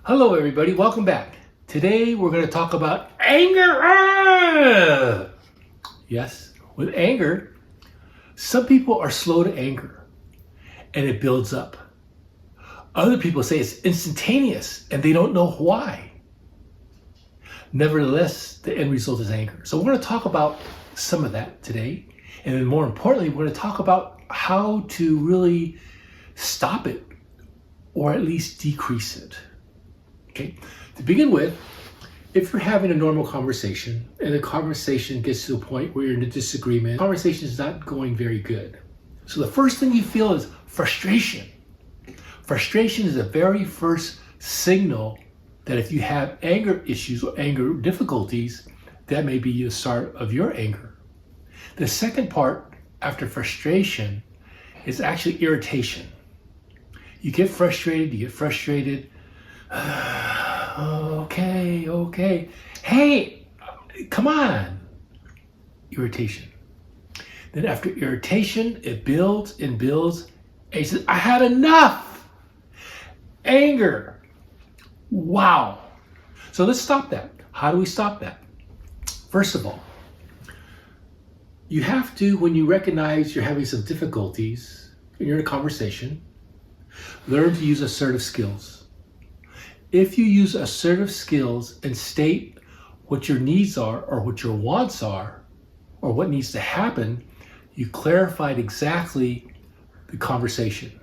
Hello everybody, welcome back. Today we're going to talk about anger. Yes, with anger, some people are slow to anger and it builds up. Other people say it's instantaneous and they don't know why. Nevertheless, the end result is anger. So we're going to talk about some of that today. And then more importantly, we're going to talk about how to really stop it or at least decrease it. Okay. To begin with, if you're having a normal conversation and the conversation gets to a point where you're in a disagreement, the conversation is not going very good. So the first thing you feel is frustration. Frustration is the very first signal that if you have anger issues or anger difficulties, that may be the start of your anger. The second part after frustration is actually irritation. You get frustrated. Okay. Hey, come on. Irritation. Then after irritation, it builds and builds. And you say, I had enough. Anger. Wow. So let's stop that. How do we stop that? First of all, you have to, when you recognize you're having some difficulties and you're in a conversation, learn to use assertive skills. If you use assertive skills and state what your needs are or what your wants are or what needs to happen, you clarified exactly the conversation.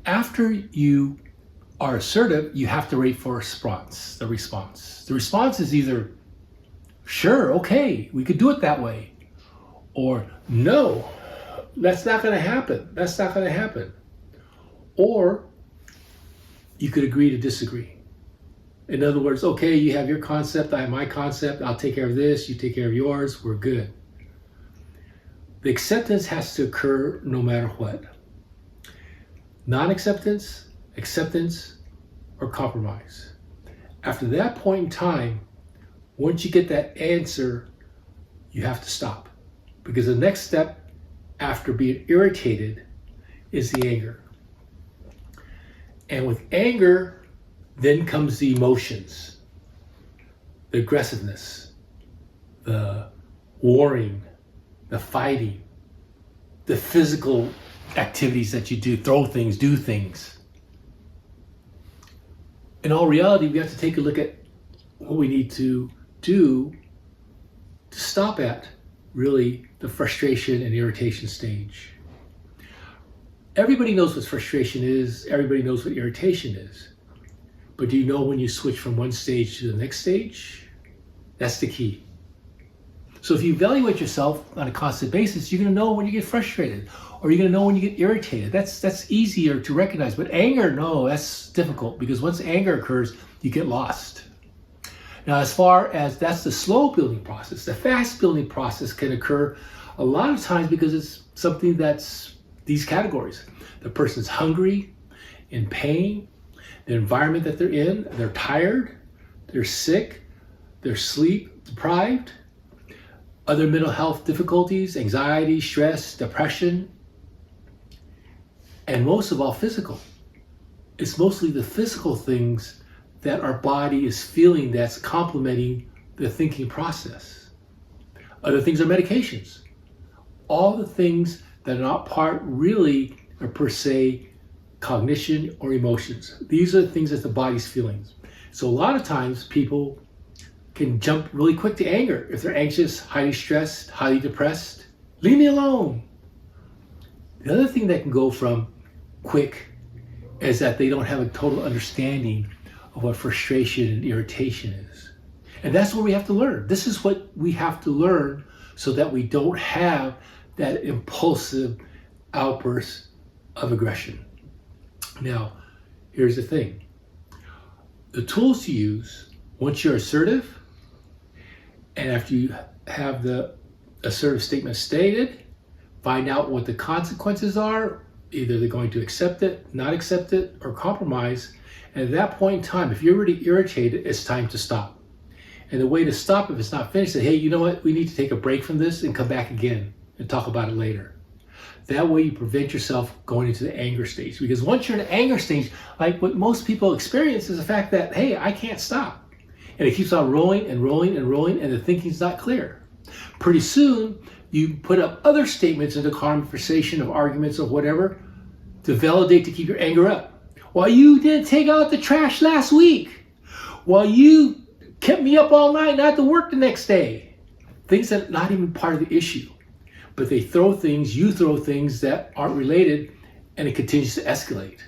After you are assertive, you have to wait for the response. The response is either, sure, okay, we could do it that way, or no, that's not going to happen. Or you could agree to disagree. In other words, okay, you have your concept, I have my concept, I'll take care of this, you take care of yours, we're good. The acceptance has to occur no matter what. Non-acceptance, acceptance, or compromise. After that point in time, once you get that answer, you have to stop. Because the next step after being irritated is the anger. And with anger, then comes the emotions, the aggressiveness, the warring, the fighting, the physical activities that you do, throw things, do things. In all reality, we have to take a look at what we need to do to stop at really the frustration and irritation stage. Everybody knows what frustration is. Everybody knows what irritation is. But do you know when you switch from one stage to the next stage? That's the key. So if you evaluate yourself on a constant basis, you're going to know when you get frustrated or you're going to know when you get irritated. That's easier to recognize. But anger, no, that's difficult because once anger occurs, you get lost. Now, as far as that's the slow building process, the fast building process can occur a lot of times because it's something that's these categories. The person's hungry, in pain, the environment that they're in, they're tired, they're sick, they're sleep deprived, other mental health difficulties, anxiety, stress, depression, and most of all, physical. It's mostly the physical things that our body is feeling that's complementing the thinking process. Other things are medications. All the things that are not part really or per se cognition or emotions. These are the things that the body's feeling. So a lot of times people can jump really quick to anger. If they're anxious, highly stressed, highly depressed, leave me alone. The other thing that can go from quick is that they don't have a total understanding of what frustration and irritation is. And that's what we have to learn. This is what we have to learn so that we don't have that impulsive outburst of aggression. Now, here's the thing. The tools to use, once you're assertive, and after you have the assertive statement stated, find out what the consequences are. Either they're going to accept it, not accept it, or compromise. And at that point in time, if you're already irritated, it's time to stop. And the way to stop, if it's not finished, say, hey, you know what? We need to take a break from this and come back again and talk about it later. That way you prevent yourself going into the anger stage. Because once you're in the anger stage, like what most people experience is the fact that, hey, I can't stop. And it keeps on rolling and rolling and rolling, and the thinking's not clear. Pretty soon, you put up other statements into conversation of arguments or whatever to validate, to keep your anger up. Well, you didn't take out the trash last week. Well, you kept me up all night, not to work the next day. Things that are not even part of the issue. But you throw things that aren't related, and it continues to escalate.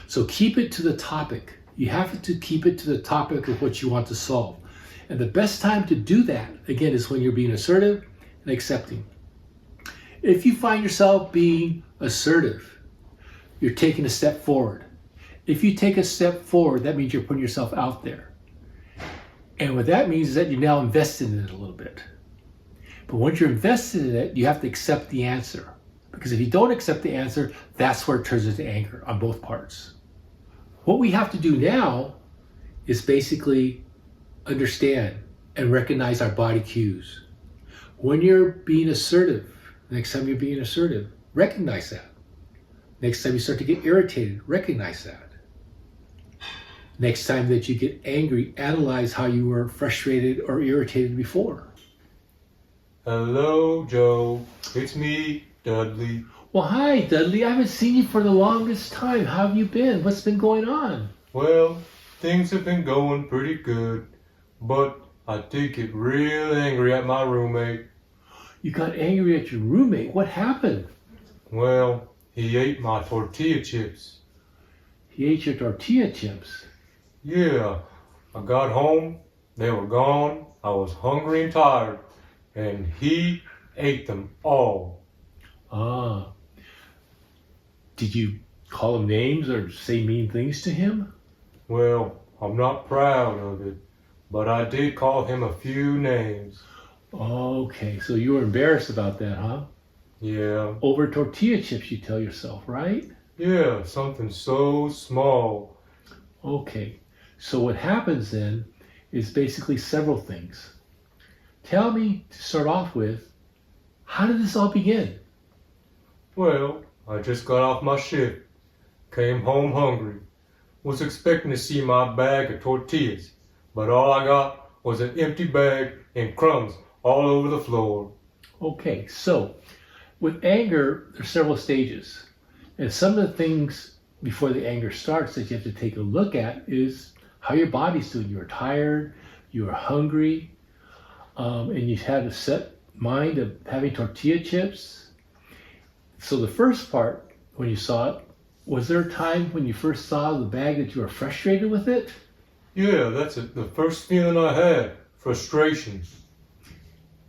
So keep it to the topic. You have to keep it to the topic of what you want to solve. And the best time to do that, again, is when you're being assertive and accepting. If you find yourself being assertive, you're taking a step forward. If you take a step forward, that means you're putting yourself out there. And what that means is that you're now invested in it a little bit. But once you're invested in it, you have to accept the answer. Because if you don't accept the answer, that's where it turns into anger on both parts. What we have to do now is basically understand and recognize our body cues. When you're being assertive, next time you're being assertive, recognize that. Next time you start to get irritated, recognize that. Next time that you get angry, analyze how you were frustrated or irritated before. Hello, Joe. It's me, Dudley. Well, hi, Dudley. I haven't seen you for the longest time. How have you been? What's been going on? Well, things have been going pretty good, but I did get real angry at my roommate. You got angry at your roommate? What happened? Well, he ate my tortilla chips. He ate your tortilla chips? Yeah, I got home, they were gone, I was hungry and tired, and he ate them all. Ah. Did you call him names or say mean things to him? Well, I'm not proud of it, but I did call him a few names. Okay, so you were embarrassed about that, huh? Yeah. Over tortilla chips, you tell yourself, right? Yeah, something so small. Okay, so what happens then is basically several things. Tell me, to start off with, how did this all begin? Well, I just got off my shift, came home hungry, was expecting to see my bag of tortillas, but all I got was an empty bag and crumbs all over the floor. Okay, so with anger, there's several stages. And some of the things before the anger starts that you have to take a look at is how your body's doing. You're tired, you're hungry, and you had a set mind of having tortilla chips. So the first part, when you saw it, was there a time when you first saw the bag that you were frustrated with it? Yeah, that's it. The first feeling I had, frustration.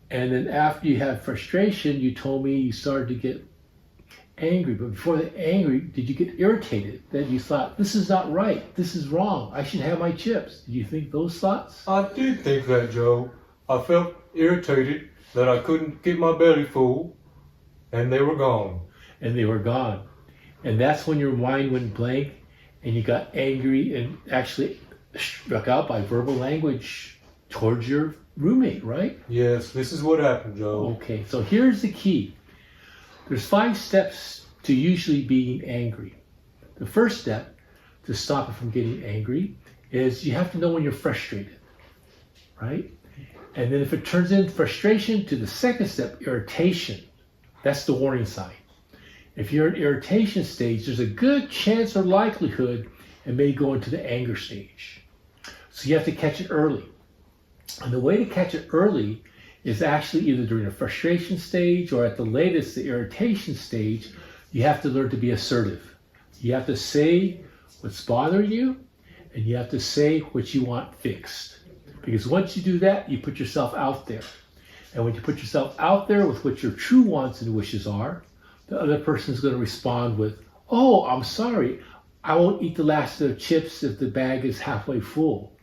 And then after you had frustration, you told me you started to get angry. But before the angry, did you get irritated? That you thought, this is not right, this is wrong, I should have my chips. Did you think those thoughts? I did think that, Joe. I felt irritated that I couldn't get my belly full, and they were gone. And they were gone. And that's when your mind went blank and you got angry and actually struck out by verbal language towards your roommate, right? Yes, this is what happened, Joe. Okay, so here's the key. There's 5 steps to usually being angry. The first step to stop it from getting angry is you have to know when you're frustrated, right? And then if it turns into frustration, to the second step, irritation. That's the warning sign. If you're in irritation stage, there's a good chance or likelihood it may go into the anger stage. So you have to catch it early. And the way to catch it early is actually either during the frustration stage or at the latest, the irritation stage. You have to learn to be assertive. You have to say what's bothering you, and you have to say what you want fixed. Because once you do that, you put yourself out there. And when you put yourself out there with what your true wants and wishes are, the other person is going to respond with, oh, I'm sorry, I won't eat the last of the chips if the bag is halfway full.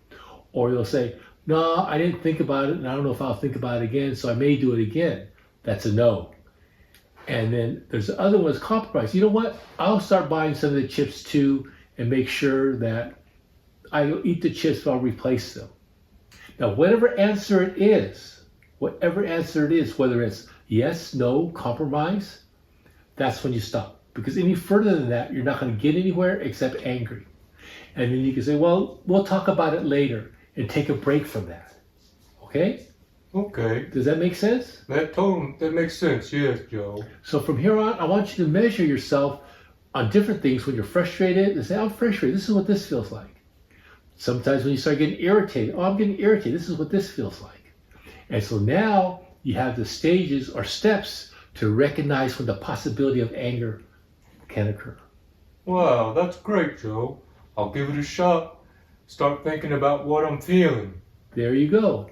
Or they'll say, no, I didn't think about it, and I don't know if I'll think about it again, so I may do it again. That's a no. And then there's the other one is compromise. You know what? I'll start buying some of the chips too and make sure that I don't eat the chips, but I'll replace them. Now, whatever answer it is, whether it's yes, no, compromise, that's when you stop. Because any further than that, you're not going to get anywhere except angry. And then you can say, well, we'll talk about it later and take a break from that. Okay? Okay. Does that make sense? That makes sense, yes, Joe. So from here on, I want you to measure yourself on different things when you're frustrated and say, I'm frustrated. This is what this feels like. Sometimes when you start getting irritated, oh, I'm getting irritated. This is what this feels like. And so now you have the stages or steps to recognize when the possibility of anger can occur. Wow, that's great, Joe. I'll give it a shot. Start thinking about what I'm feeling. There you go.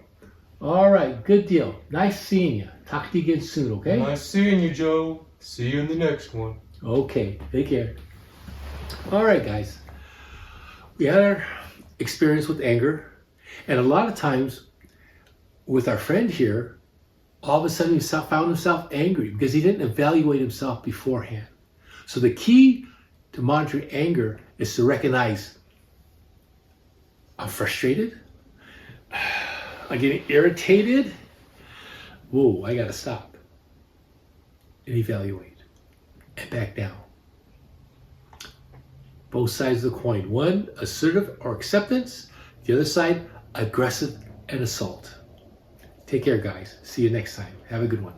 All right, good deal. Nice seeing you. Talk to you again soon, okay? Nice seeing you, Joe. See you in the next one. Okay, take care. All right, guys. We had our experience with anger, and a lot of times with our friend here, all of a sudden he found himself angry because he didn't evaluate himself beforehand. So the key to monitoring anger is to recognize, I'm frustrated, I'm getting irritated, whoa, I gotta stop and evaluate and back down. Both sides of the coin. One, assertive or acceptance. The other side, aggressive and assault. Take care, guys. See you next time. Have a good one.